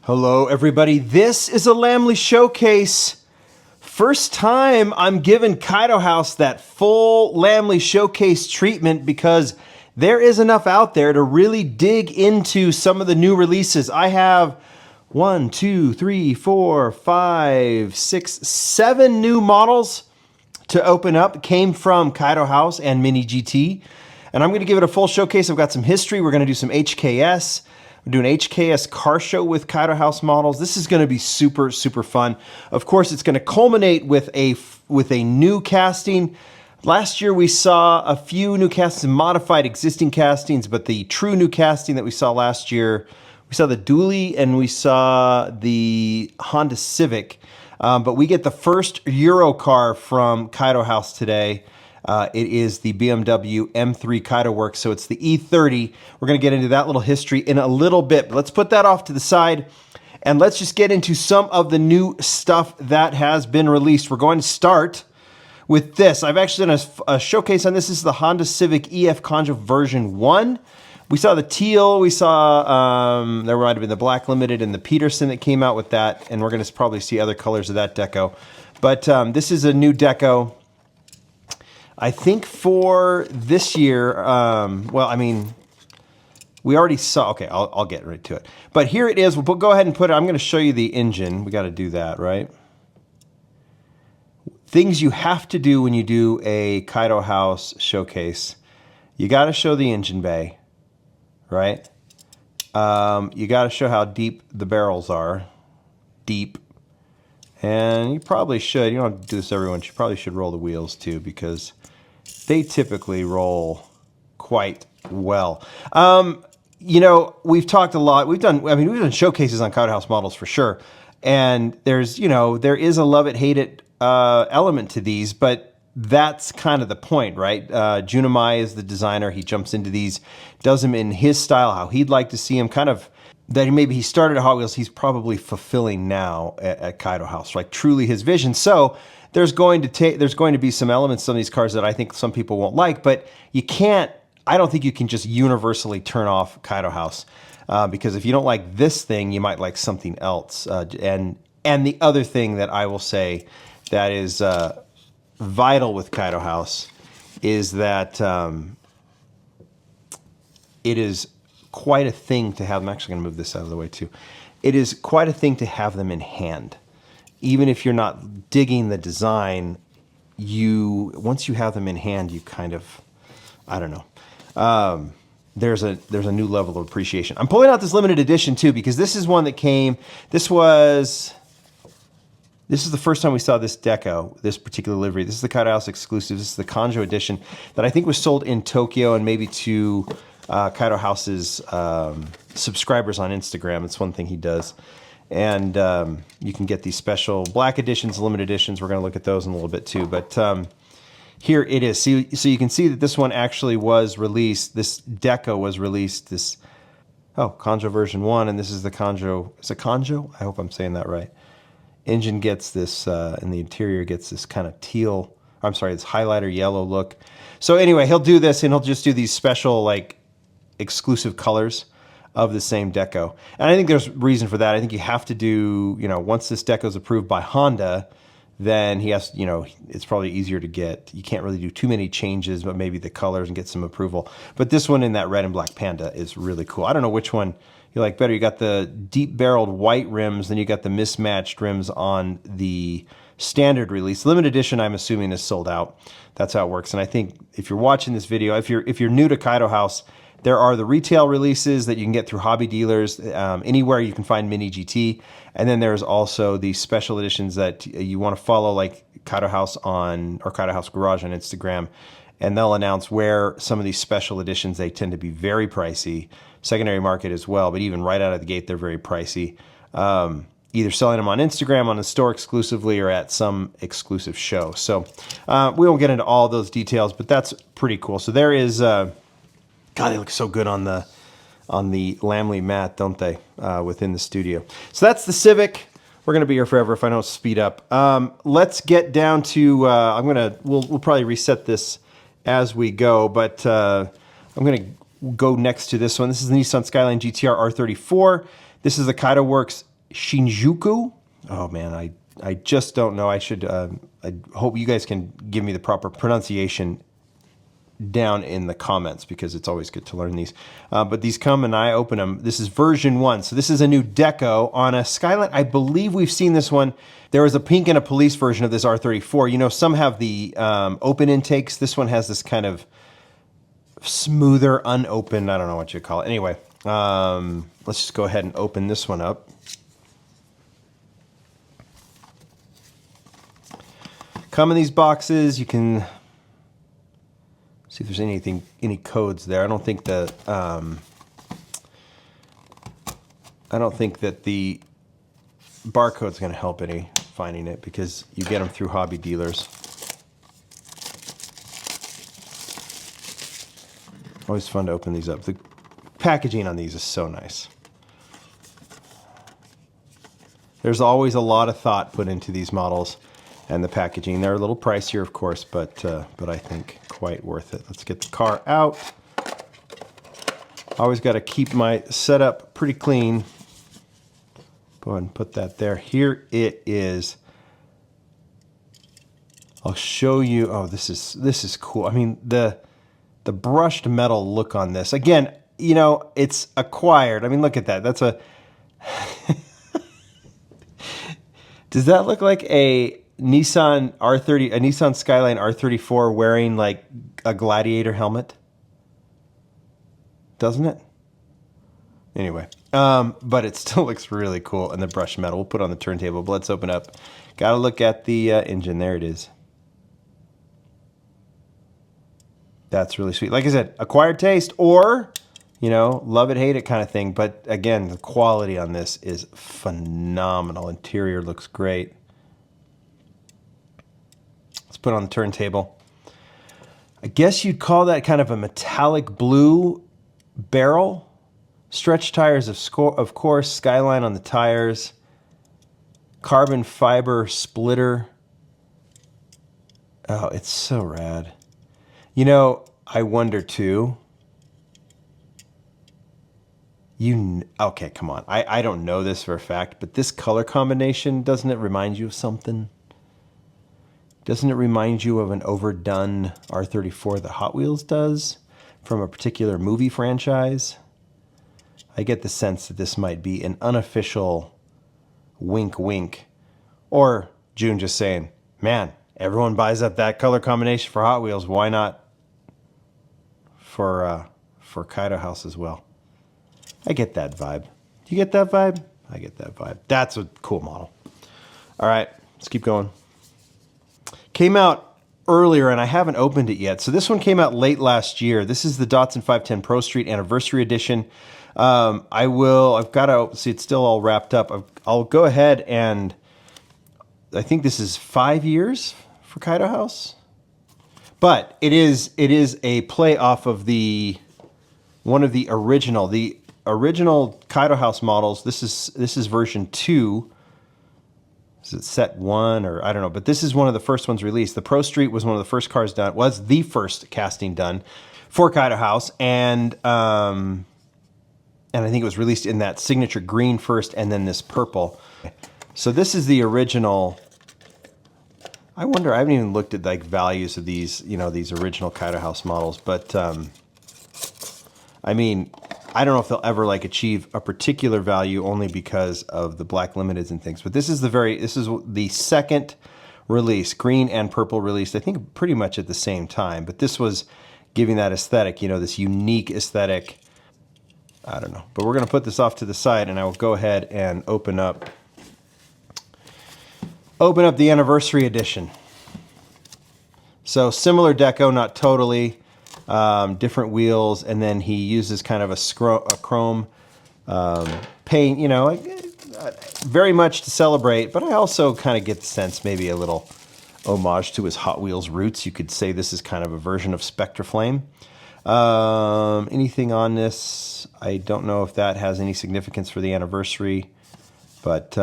Hello everybody, this is a Lamley Showcase. First time I'm giving Kaido House that full Lamley Showcase treatment because there is enough out there to really dig into some of the new releases. I have 1, 2, 3, 4, 5, 6, 7 new models to open up. Came from Kaido House and Mini GT. And I'm going to give it a full showcase. I've got some history. We're going to do some HKS. We're doing an HKS car show with Kaido House models. This is going to be super, super fun. Of course, it's going to culminate with a new casting. Last year, we saw a few new castings, modified existing castings, but the true new casting that we saw last year, we saw the Dually and we saw the Honda Civic. But we get the first Euro car from Kaido House today. It is the BMW M3 Kaido Works, so it's the E30. We're going to get into that little history in a little bit, but let's put that off to the side, and let's just get into some of the new stuff that has been released. We're going to start with this. I've actually done a showcase on this. This is the Honda Civic EF Kanjo version 1. We saw the teal, we saw, there might have been the Black Limited and the Peterson that came out with that, and we're going to probably see other colors of that deco. But this is a new deco. I think for this year, well, I mean, we already saw, okay, I'll get right to it. But here it is, we'll go ahead and put it, I'm going to show you the engine. We got to do that, right? Things you have to do when you do a Kaido House showcase. You got to show the engine bay, right? You got to show how deep the barrels are. Deep. And you probably should, you don't have to do this everyone, you probably should roll the wheels too because they typically roll quite well. You know, we've talked a lot, we've done showcases on Kaido House models for sure. And there's, you know, there is a love it, hate it element to these, but that's kind of the point, right? Junimai is the designer, he jumps into these, does them in his style, how he'd like to see them, kind of that maybe he started at Hot Wheels, he's probably fulfilling now at Kaido House, like truly his vision. So there's going to be some elements of these cars that I think some people won't like, but you can't, I don't think you can just universally turn off Kaido House because if you don't like this thing, you might like something else. And the other thing that I will say that is vital with Kaido House is that it is quite a thing to have them. I'm actually going to move this out of the way too. It is quite a thing to have them in hand. Even if you're not digging the design, once you have them in hand, you kind of, I don't know. There's a new level of appreciation. I'm pulling out this limited edition too because this is one that came. This is the first time we saw this deco, this particular livery. This is the Kaido House exclusive. This is the Kanjo edition that I think was sold in Tokyo and maybe to Kaido House's subscribers on Instagram. It's one thing he does. And you can get these special black editions, limited editions. We're going to look at those in a little bit too. But here it is. So you can see that this one actually was released. This deco was released. This, Kanjo version 1. And this is the Kanjo. Is it Kanjo? I hope I'm saying that right. Engine gets this, and the interior gets this kind of teal, I'm sorry, this highlighter yellow look. So anyway, he'll do this and he'll just do these special like exclusive colors of the same deco. And I think there's reason for that. I think you have to do, you know, once this deco is approved by Honda, then he has, you know, it's probably easier to get. You can't really do too many changes, but maybe the colors and get some approval. But this one in that red and black Panda is really cool. I don't know which one you like better. You got the deep barreled white rims, then you got the mismatched rims on the standard release. Limited edition, I'm assuming, is sold out. That's how it works. And I think if you're watching this video, if you're new to Kaido House, there are the retail releases that you can get through hobby dealers, anywhere you can find Mini GT. And then there's also the special editions that you want to follow, like Kaido House or Kaido House Garage on Instagram. And they'll announce where some of these special editions, they tend to be very pricey. Secondary market as well, but even right out of the gate, they're very pricey. Either selling them on Instagram, on the store exclusively, or at some exclusive show. So we won't get into all those details, but that's pretty cool. So there is, God, they look so good on the Lamley mat, don't they, within the studio. So that's the Civic. We're gonna be here forever if I don't speed up. Let's get down to, we'll probably reset this as we go, but I'm gonna go next to this one. This is the Nissan Skyline GTR R34. This is the Kaido Works Shinjuku. Oh man, I just don't know. I should. I hope you guys can give me the proper pronunciation down in the comments, because it's always good to learn these. But these come and I open them. This is version 1. So this is a new deco on a Skyline. I believe we've seen this one. There was a pink and a police version of this R34. You know, some have the open intakes. This one has this kind of smoother, unopened, I don't know what you call it. Anyway, let's just go ahead and open this one up. Come in these boxes. You can see if there's any codes there. I don't think that the barcode's going to help any finding it, because you get them through hobby dealers. Always fun to open these up. The packaging on these is so nice. There's always a lot of thought put into these models and the packaging. They're a little pricier, of course, but I think quite worth it. Let's get the car out. Always got to keep my setup pretty clean. Go ahead and put that there. Here it is. I'll show you. Oh, this is cool. I mean, the brushed metal look on this. Again, you know, it's acquired. I mean, look at that. That's a... Does that look like a Nissan Skyline R34 wearing like a gladiator helmet? Doesn't it? Anyway, but it still looks really cool. And the brushed metal, we'll put on the turntable. But let's open up. Got to look at the engine. There it is. That's really sweet. Like I said, acquired taste, or, you know, love it, hate it kind of thing. But again, the quality on this is phenomenal. Interior looks great. Let's put it on the turntable. I guess you'd call that kind of a metallic blue barrel. Stretch tires, of course. Skyline on the tires. Carbon fiber splitter. Oh, it's so rad. You know, I wonder too. Okay, come on. I don't know this for a fact, but this color combination, doesn't it remind you of something? Doesn't it remind you of an overdone R34 that Hot Wheels does from a particular movie franchise? I get the sense that this might be an unofficial wink wink. Or June just saying, man, everyone buys up that color combination for Hot Wheels. Why not for Kaido House as well? I get that vibe. Do you get that vibe? I get that vibe. That's a cool model. All right, let's keep going. Came out earlier, and I haven't opened it yet. So this one came out late last year. This is the Datsun 510 Pro Street Anniversary Edition. I've got to see, it's still all wrapped up. I'll go ahead and I think this is 5 years for Kaido House. But it is a play off of one of the original Kaido House models. This is version 2. Is it set 1 or I don't know, but this is one of the first ones released. The Pro Street was one of the first cars done. Was the first casting done for Kaido House, and I think it was released in that signature green first, and then this purple. So this is the original. I wonder, I haven't even looked at like values of these, you know, these original Kaido House models, but I mean, I don't know if they'll ever like achieve a particular value only because of the black limiteds and things. But this is the second release, green and purple released, I think pretty much at the same time. But this was giving that aesthetic, you know, this unique aesthetic. I don't know. But we're going to put this off to the side, and I will go ahead and open up the anniversary edition. So similar deco, not totally. Different wheels, and then he uses kind of a chrome paint, you know, very much to celebrate, but I also kind of get the sense maybe a little homage to his Hot Wheels roots. You could say this is kind of a version of Spectre Flame. Anything on this? I don't know if that has any significance for the anniversary, but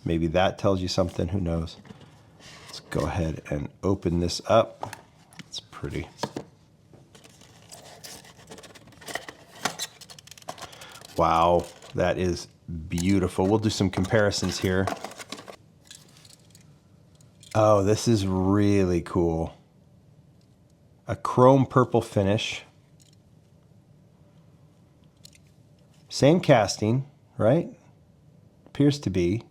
maybe that tells you something. Who knows? Let's go ahead and open this up. It's pretty. Wow, that is beautiful. We'll do some comparisons here. Oh, this is really cool. A chrome purple finish. Same casting, right? Appears to be.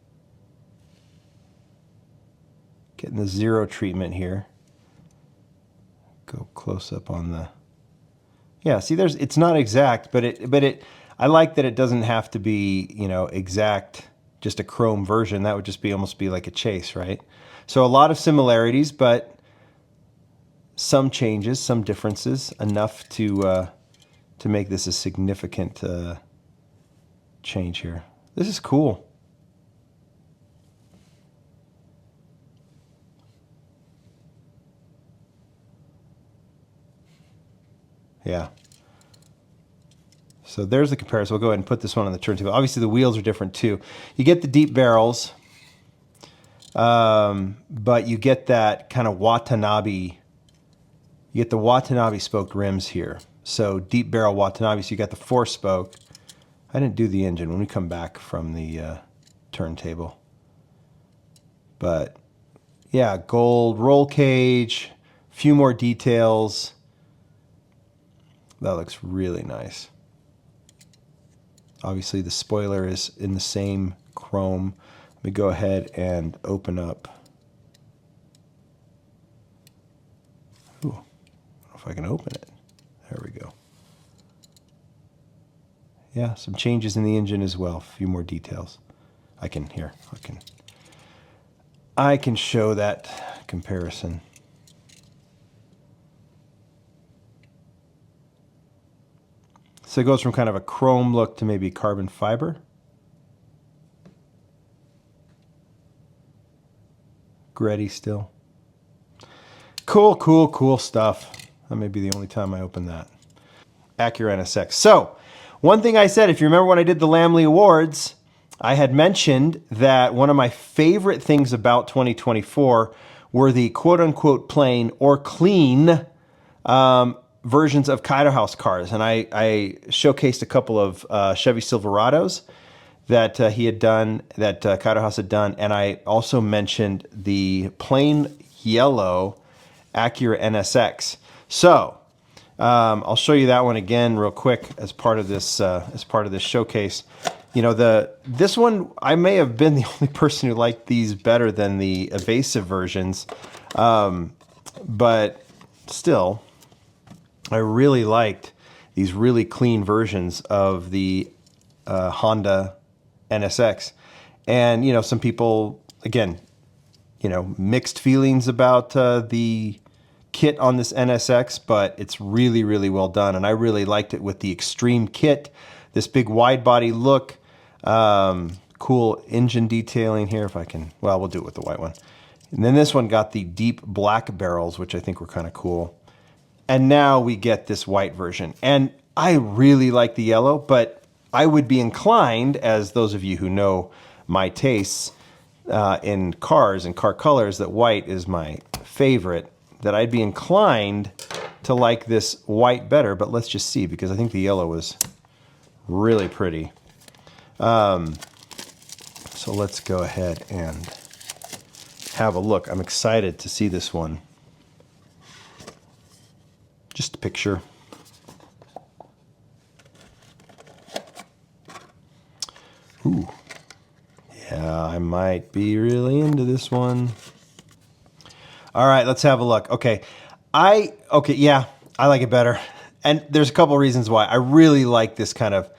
Getting the zero treatment here. Go close up on the... Yeah, see, it's not exact, but I like that it doesn't have to be, you know, exact, just a chrome version. That would just be almost be like a chase, right? So a lot of similarities, but some changes, some differences, enough to make this a significant change here. This is cool. Yeah. So there's the comparison. We'll go ahead and put this one on the turntable. Obviously, the wheels are different too. You get the deep barrels, but you get that kind of Watanabe. You get the Watanabe spoked rims here. So deep barrel Watanabe. So you got the 4-spoke. I didn't do the engine when we come back from the turntable. But yeah, gold roll cage, few more details. That looks really nice. Obviously the spoiler is in the same chrome. Let me go ahead and open up. Ooh, I don't know if I can open it. There we go. Yeah, some changes in the engine as well. A few more details. I can show that comparison. So it goes from kind of a chrome look to maybe carbon fiber. Gritty still. Cool, cool, cool stuff. That may be the only time I open that. Acura NSX. So, one thing I said, if you remember when I did the Lamley Awards, I had mentioned that one of my favorite things about 2024 were the quote-unquote plain or clean versions of Kaido House cars. And I showcased a couple of Chevy Silverados that he had done, that Kaido House had done. And I also mentioned the plain yellow Acura NSX. So I'll show you that one again real quick as part of this showcase. You know, this one, I may have been the only person who liked these better than the Evasive versions, but still, I really liked these really clean versions of the Honda NSX. And, you know, some people, again, you know, mixed feelings about the kit on this NSX, but it's really, really well done. And I really liked it with the extreme kit, this big wide body look, cool engine detailing here. If I can, well, we'll do it with the white one. And then this one got the deep black barrels, which I think were kind of cool. And now we get this white version. And I really like the yellow, but I would be inclined, as those of you who know my tastes in cars and car colors, that white is my favorite, that I'd be inclined to like this white better, but let's just see, because I think the yellow was really pretty. So let's go ahead and have a look. I'm excited to see this one. Just a picture. Ooh. Yeah, I might be really into this one. All right, let's have a look. Okay, yeah, I like it better. And there's a couple reasons why. I really like this kind of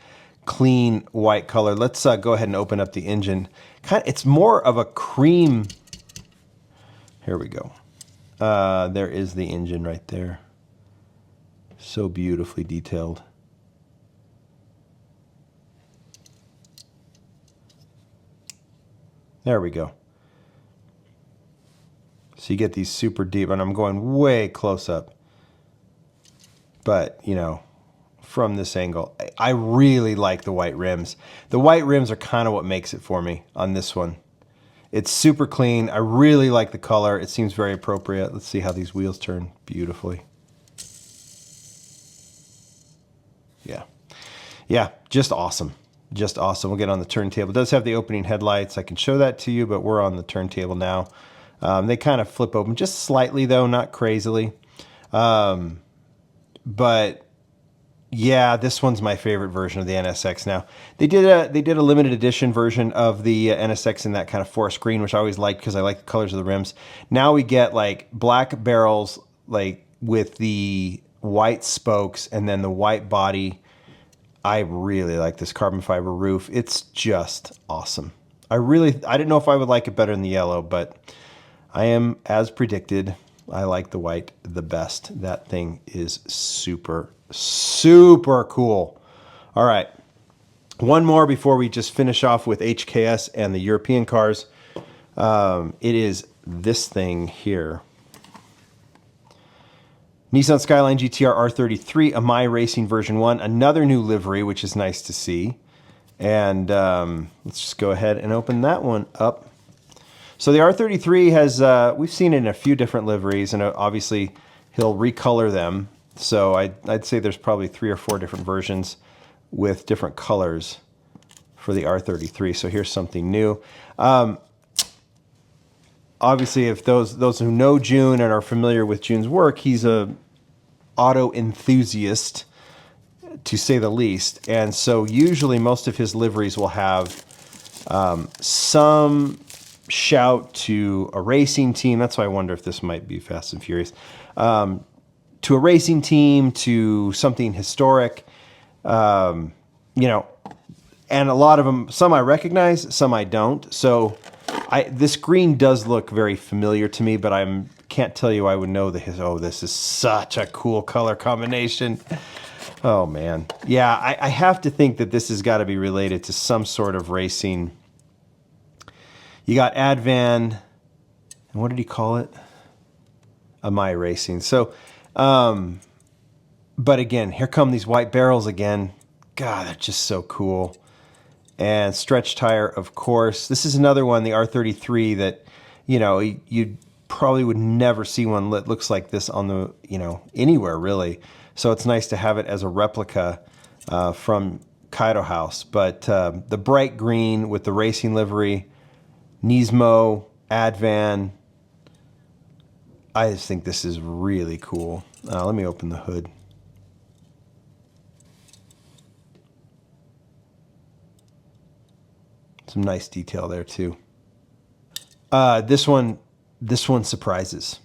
clean white color. Let's go ahead and open up the engine. It's more of a cream. Here we go. There is the engine right there. So beautifully detailed. There we go. So you get these super deep, and I'm going way close up. But, you know, from this angle, I really like the white rims. The white rims are kind of what makes it for me on this one. It's super clean. I really like the color. It seems very appropriate. Let's see how these wheels turn beautifully. Yeah. Yeah, just awesome. just awesome. We'll get on the turntable. It does have the opening headlights. I can show that to you, but we're on the turntable now. They kind of flip open just slightly though, not crazily. But yeah, this one's my favorite version of the NSX now. They did a limited edition version of the NSX in that kind of forest green, which I always liked because I like the colors of the rims. Now we get like black barrels, like with the white spokes and then the white body. I really like this carbon fiber roof. It's just awesome. I didn't know if I would like it better in the yellow, but I am, as predicted, I like the white the best. That thing is super, super cool. All right. One more before we just finish off with HKS and the European cars. It is this thing here. Nissan Skyline GTR R33, a My Racing version 1. Another new livery, which is nice to see. And let's just go ahead and open that one up. So the R33 has, we've seen it in a few different liveries, and obviously he'll recolor them. So I'd say there's probably 3 or 4 different versions with different colors for the R33. So here's something new. Obviously, if those who know June and are familiar with June's work, he's a auto enthusiast, to say the least. And so usually most of his liveries will have some shout to a racing team. That's why I wonder if this might be Fast and Furious. To a racing team, to something historic, you know, and a lot of them, some I recognize, some I don't. So this green does look very familiar to me, but I can't tell you I would know this is such a cool color combination. Oh man. Yeah, I have to think that this has got to be related to some sort of racing. You got Advan, and what did he call it? A My Racing. So, but again, here come these white barrels again. God, they're just so cool. And stretch tire, of course. This is another one, the R33, that, you know, you probably would never see one that looks like this on the, you know, anywhere really. So it's nice to have it as a replica from Kaido House. But the bright green with the racing livery, Nismo, Advan. I just think this is really cool. Let me open the hood. Some nice detail there too. This one surprises.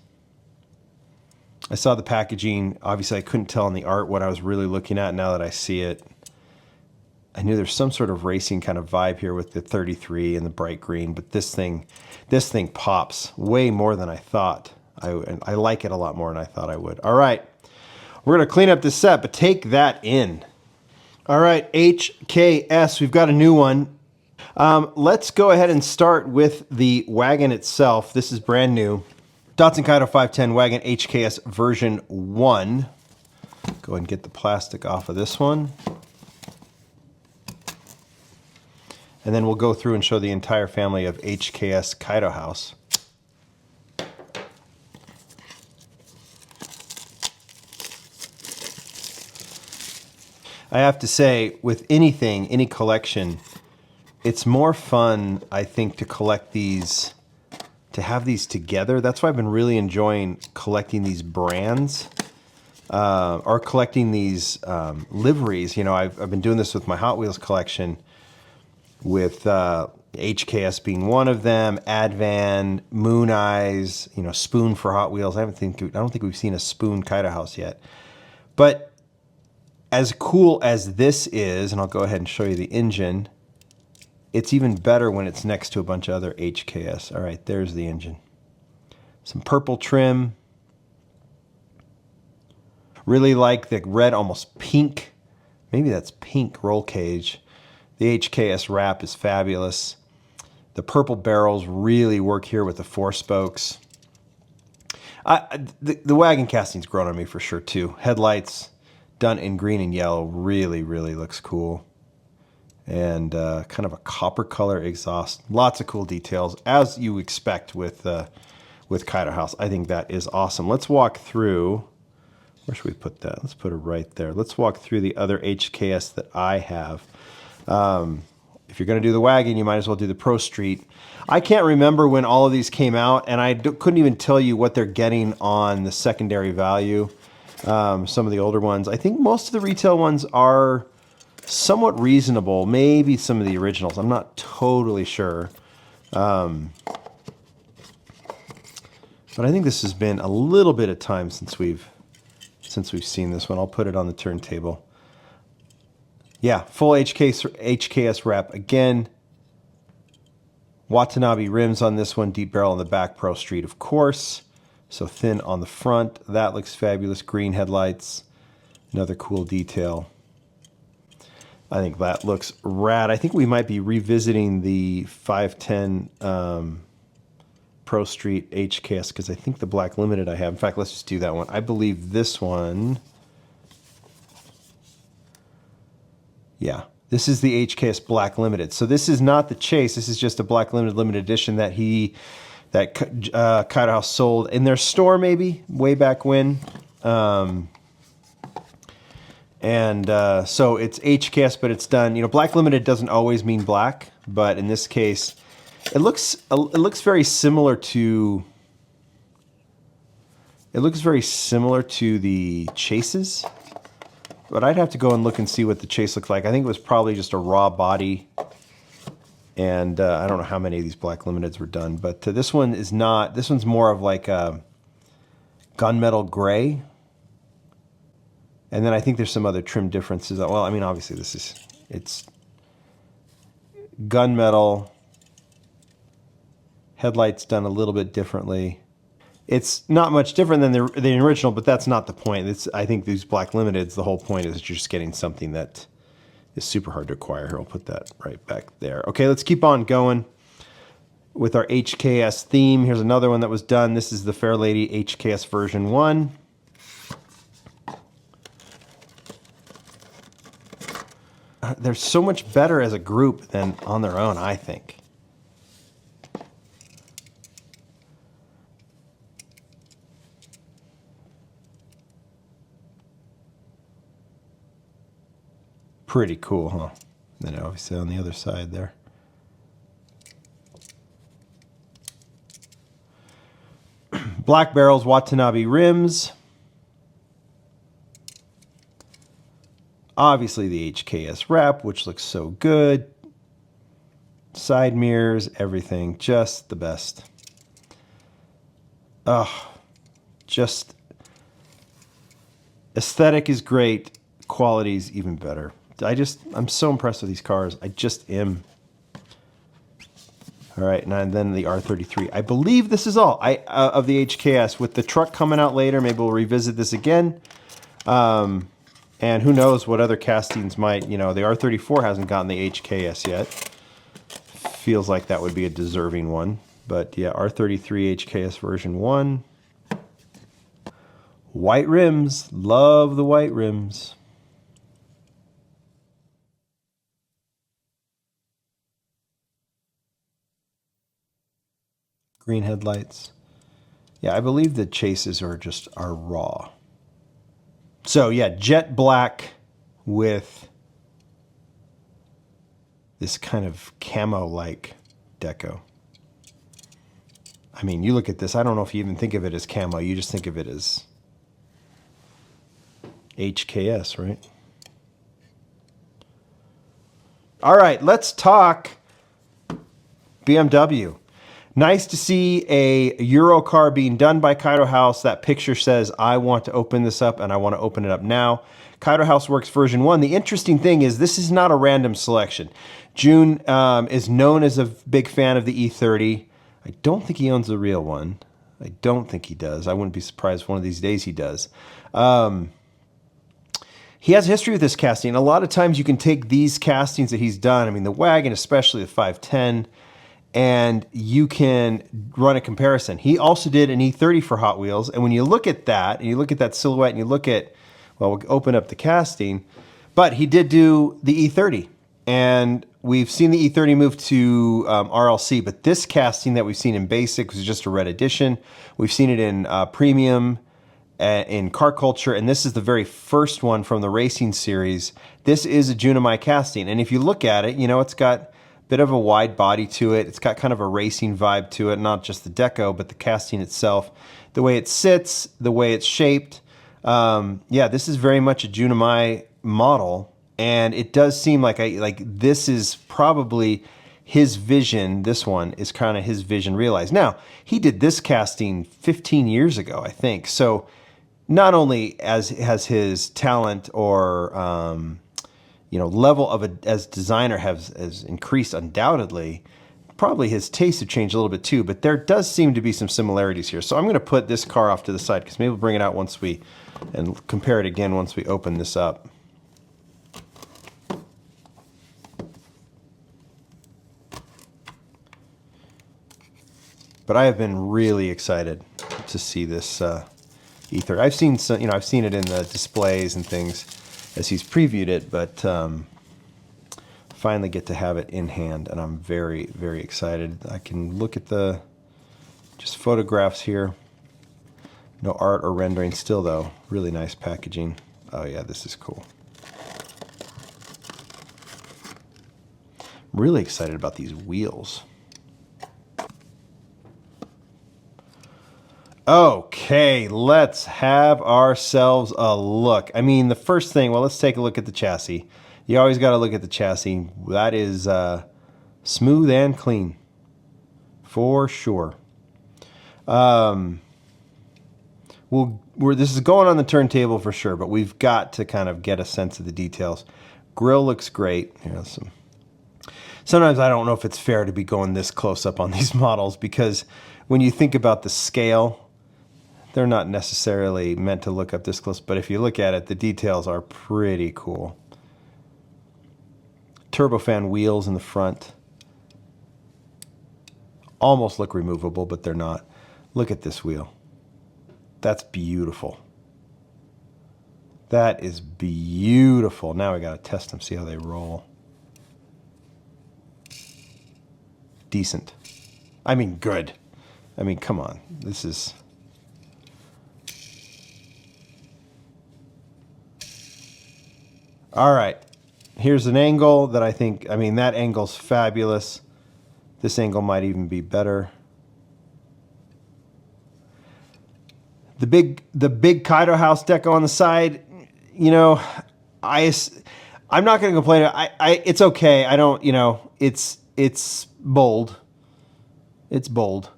I saw the packaging. Obviously, I couldn't tell in the art what I was really looking at. Now that I see it, I knew there's some sort of racing kind of vibe here with the 33 and the bright green. But this thing pops way more than I thought. I like it a lot more than I thought I would. All right, we're gonna clean up this set, but take that in. All right, HKS, we've got a new one. Let's go ahead and start with the wagon itself. This is brand new. Datsun Kaido 510 wagon HKS version 1. Go ahead and get the plastic off of this one. And then we'll go through and show the entire family of HKS Kaido House. I have to say, with anything, any collection, it's more fun, I think, to collect these, to have these together. That's why I've been really enjoying collecting these brands, or collecting these liveries. You know, I've been doing this with my Hot Wheels collection, with HKS being one of them, Advan, Moon Eyes, you know, Spoon for Hot Wheels. I don't think we've seen a Spoon Kaido House yet. But as cool as this is, and I'll go ahead and show you the engine, it's even better when it's next to a bunch of other HKS. All right, there's the engine. Some purple trim. Really like the red, almost pink, maybe that's pink roll cage. The HKS wrap is fabulous. The purple barrels really work here with the 4 spokes. The wagon casting's grown on me for sure too. Headlights done in green and yellow really, really looks cool. And kind of a copper color exhaust. Lots of cool details, as you expect with Kaido House. I think that is awesome. Let's walk through. Where should we put that? Let's put it right there. Let's walk through the other HKS that I have. If you're going to do the wagon, you might as well do the Pro Street. I can't remember when all of these came out, and I couldn't even tell you what they're getting on the secondary value. Some of the older ones. I think most of the retail ones are somewhat reasonable. Maybe some of the originals. I'm not totally sure. But I think this has been a little bit of time since we've seen this one. I'll put it on the turntable. Yeah, full HKS wrap. Again, Watanabe rims on this one. Deep barrel on the back. Pro Street, of course. So thin on the front. That looks fabulous. Green headlights. Another cool detail. I think that looks rad. I think we might be revisiting the 510 Pro Street HKS because I think the Black Limited I have. In fact, let's just do that one. I believe this one... Yeah, this is the HKS Black Limited. So this is not the Chase. This is just a Black limited edition that Kaido House sold in their store maybe way back when. So it's HKS, but it's done. You know, Black Limited doesn't always mean black, but in this case, it looks very similar to. It looks very similar to the Chases. But I'd have to go and look and see what the Chase looked like. I think it was probably just a raw body. And I don't know how many of these Black Limiteds were done. But this one is not. This one's more of like a gunmetal gray. And then I think there's some other trim differences. Well, I mean, obviously it's gunmetal. Headlights done a little bit differently. It's not much different than the original, but that's not the point. I think these Black Limiteds, the whole point is you're just getting something that is super hard to acquire. Here, I'll put that right back there. Okay, let's keep on going with our HKS theme. Here's another one that was done. This is the Fairlady HKS version 1. They're so much better as a group than on their own, I think. Pretty cool, huh? Then obviously on the other side there. Black barrels, Watanabe rims. Obviously the HKS wrap, which looks so good. Side mirrors, everything, just the best. Oh, just aesthetic is great, quality is even better. I'm so impressed with these cars. I just am. All right, and then the R33. I believe this is all of the HKS. With the truck coming out later, maybe we'll revisit this again. And who knows what other castings might, the R34 hasn't gotten the HKS yet. Feels like that would be a deserving one. But yeah, R33 HKS version 1. White rims. Love the white rims. Green headlights. Yeah, I believe the Chases are raw. So yeah, jet black with this kind of camo-like deco. I mean, you look at this, I don't know if you even think of it as camo, you just think of it as HKS, right? All right, let's talk BMW. Nice to see a Euro car being done by Kaido House. That picture says, I want to open this up and I want to open it up now. Kaido House Works version 1. The interesting thing is this is not a random selection. June is known as a big fan of the E30. I don't think he owns the real one. I don't think he does. I wouldn't be surprised if one of these days he does. He has a history with this casting. A lot of times you can take these castings that he's done, I mean the wagon, especially the 510, and you can run a comparison. He also did an E30 for Hot Wheels, and when you look at that, and you look at that silhouette, and you look at, well, we'll open up the casting, but he did do the E30, and we've seen the E30 move to RLC, but this casting that we've seen in Basic was just a red edition. We've seen it in Premium in car culture, and this is the very first one from the racing series. This is a Junimai casting, and if you look at it, you know, it's got a bit of a wide body to it. It's got kind of a racing vibe to it, not just the deco, but the casting itself. The way it sits, the way it's shaped. Yeah, this is very much a Junimai model, and it does seem like this is probably his vision. This one is kind of his vision realized. Now, he did this casting 15 years ago, I think. So not only has his talent or you know, level of as designer has increased undoubtedly, probably his tastes have changed a little bit too, but there does seem to be some similarities here. So I'm going to put this car off to the side because maybe we'll bring it out once and compare it again once we open this up. But I have been really excited to see this E30. I've seen some, you know, I've seen it in the displays and things as he's previewed it, but finally get to have it in hand, and I'm very, very excited. I can look at the just photographs here. No art or rendering still though. Really nice packaging. Oh yeah, this is cool. I'm really excited about these wheels. Okay, let's have ourselves a look. I mean, the first thing, well, let's take a look at the chassis. You always got to look at the chassis. That is smooth and clean, for sure. This is going on the turntable for sure, but we've got to kind of get a sense of the details. Grill looks great. Sometimes I don't know if it's fair to be going this close up on these models, because when you think about the scale, they're not necessarily meant to look up this close, but if you look at it, the details are pretty cool. Turbofan wheels in the front. Almost look removable, but they're not. Look at this wheel. That's beautiful. That is beautiful. Now we got to test them, see how they roll. Decent. I mean, good. I mean, come on. This is... All right, here's an angle that I think, I mean, that angle's fabulous. This angle might even be better. The big Kaido House deco on the side, you know, I'm not going to complain. It's okay. I don't, you know, it's bold. It's bold.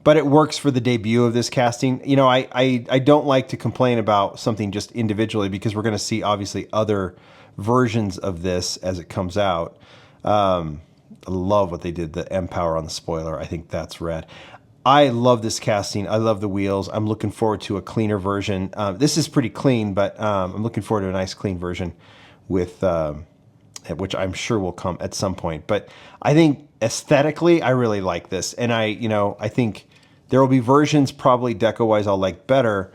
But it works for the debut of this casting. You know, I don't like to complain about something just individually, because we're going to see obviously other versions of this as it comes out. I love what they did, the M Power on the spoiler. I think that's rad. I love this casting. I love the wheels. I'm looking forward to a cleaner version. This is pretty clean, but I'm looking forward to a nice clean version with which I'm sure will come at some point. But I think aesthetically, I really like this, and I think there will be versions probably deco-wise I'll like better,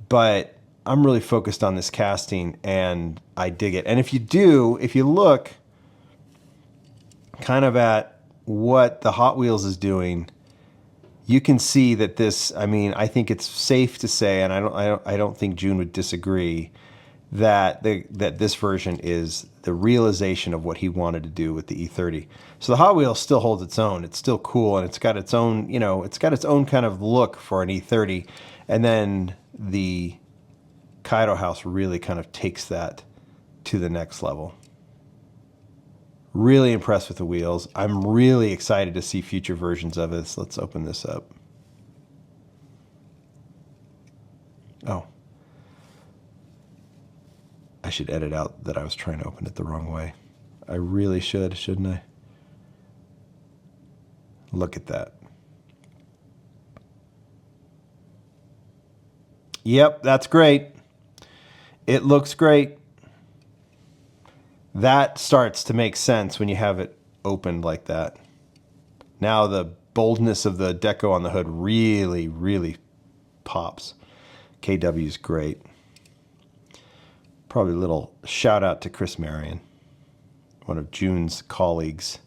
but I'm really focused on this casting, and I dig it. And if you look kind of at what the Hot Wheels is doing, you can see that this, I mean, I think it's safe to say, and I don't think June would disagree, that this version is the realization of what he wanted to do with the E30. So the Hot Wheels still holds its own. It's still cool, and it's got its own, you know, it's got its own kind of look for an E30. And then the Kaido House really kind of takes that to the next level. Really impressed with the wheels. I'm really excited to see future versions of this. Let's open this up. Oh. I should edit out that I was trying to open it the wrong way. I really should, shouldn't I? Look at that. Yep, that's great. It looks great. That starts to make sense when you have it opened like that. Now the boldness of the deco on the hood really, really pops. KW is great. Probably a little shout out to Chris Marion, one of June's colleagues,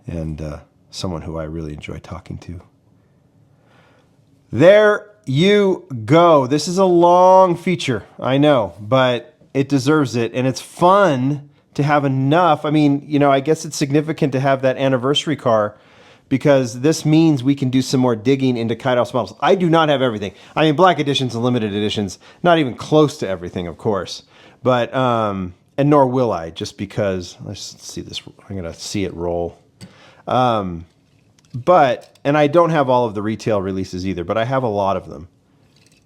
and someone who I really enjoy talking to. There you go. This is a long feature, I know, but it deserves it. And it's fun to have enough. I mean, you know, I guess it's significant to have that anniversary car because this means we can do some more digging into Kaido House models. I do not have everything. I mean, black editions and limited editions, not even close to everything, of course. But, and nor will I, just because, let's see this, I'm going to see it roll. But, and I don't have all of the retail releases either, but I have a lot of them.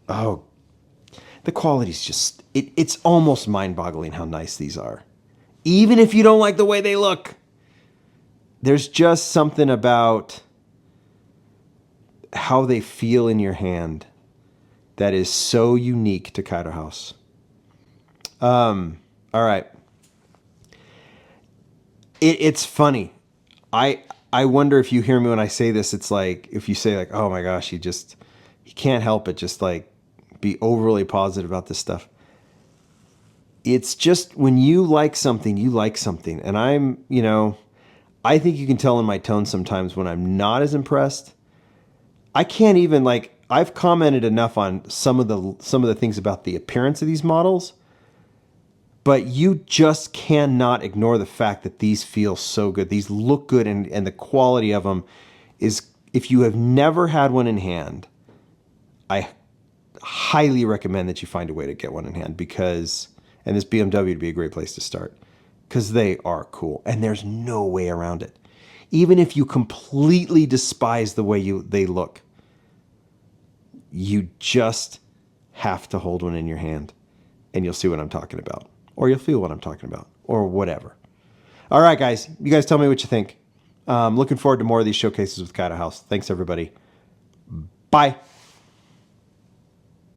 Oh, the quality's just, it's almost mind-boggling how nice these are. Even if you don't like the way they look. There's just something about how they feel in your hand that is so unique to Kaido House. All right. It's funny. I wonder if you hear me when I say this, it's like, if you say like, oh my gosh, you can't help it. Just like be overly positive about this stuff. It's just when you like something, you like something. And I'm, you know, I think you can tell in my tone sometimes when I'm not as impressed. I can't even like, I've commented enough on some of the things about the appearance of these models, but you just cannot ignore the fact that these feel so good. These look good, and the quality of them is, if you have never had one in hand, I highly recommend that you find a way to get one in hand because, and this BMW would be a great place to start because they are cool and there's no way around it. Even if you completely despise the way they look, you just have to hold one in your hand and you'll see what I'm talking about. Or you'll feel what I'm talking about, or whatever. All right, guys. You guys tell me what you think. Looking forward to more of these showcases with Kaido House. Thanks, everybody. Bye.